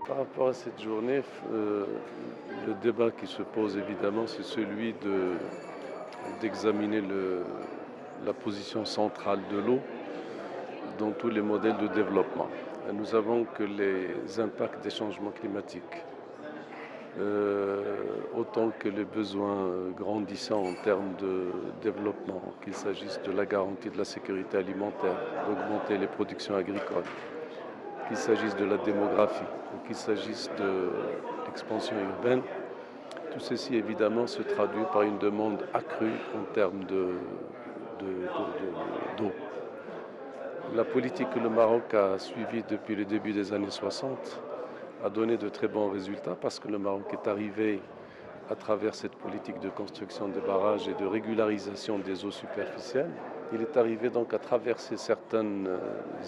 Par rapport à cette journée, le débat qui se pose évidemment, c'est celui d'examiner la position centrale de l'eau dans tous les modèles de développement. Nous savons que les impacts des changements climatiques, autant que les besoins grandissants en termes de développement, qu'il s'agisse de la garantie de la sécurité alimentaire, d'augmenter les productions agricoles, qu'il s'agisse de la démographie ou qu'il s'agisse de l'expansion urbaine, tout ceci évidemment se traduit par une demande accrue en termes d'eau. La politique que le Maroc a suivie depuis le début des années 60 a donné de très bons résultats parce que le Maroc est arrivé à travers cette politique de construction des barrages et de régularisation des eaux superficielles. Il est arrivé donc à traverser certains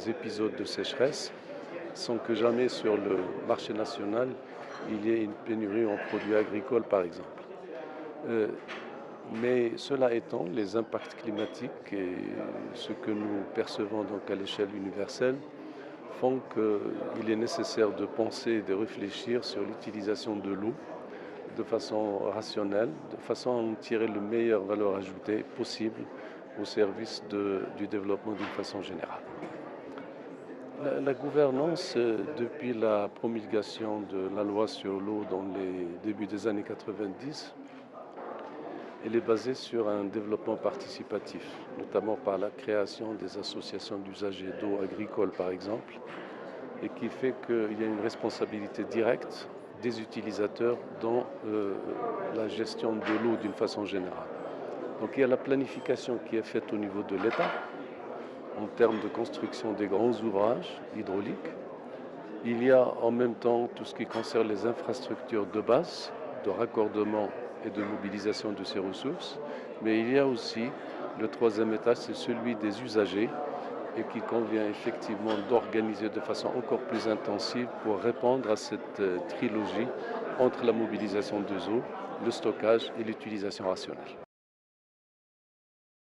épisodes de sécheresse sans que jamais sur le marché national il y ait une pénurie en produits agricoles par exemple. Mais cela étant, les impacts climatiques et ce que nous percevons donc à l'échelle universelle font qu'il est nécessaire de penser et de réfléchir sur l'utilisation de l'eau de façon rationnelle, de façon à en tirer le meilleur valeur ajoutée possible au service du développement d'une façon générale. La gouvernance, depuis la promulgation de la loi sur l'eau dans les débuts des années 90, elle est basée sur un développement participatif, notamment par la création des associations d'usagers d'eau agricole par exemple, et qui fait qu'il y a une responsabilité directe des utilisateurs dans la gestion de l'eau d'une façon générale. Donc il y a la planification qui est faite au niveau de l'État en termes de construction des grands ouvrages hydrauliques. Il y a en même temps tout ce qui concerne les infrastructures de base, de raccordement et de mobilisation de ces ressources, mais il y a aussi le troisième étage, c'est celui des usagers et qu'il convient effectivement d'organiser de façon encore plus intensive pour répondre à cette trilogie entre la mobilisation des eaux, le stockage et l'utilisation rationnelle.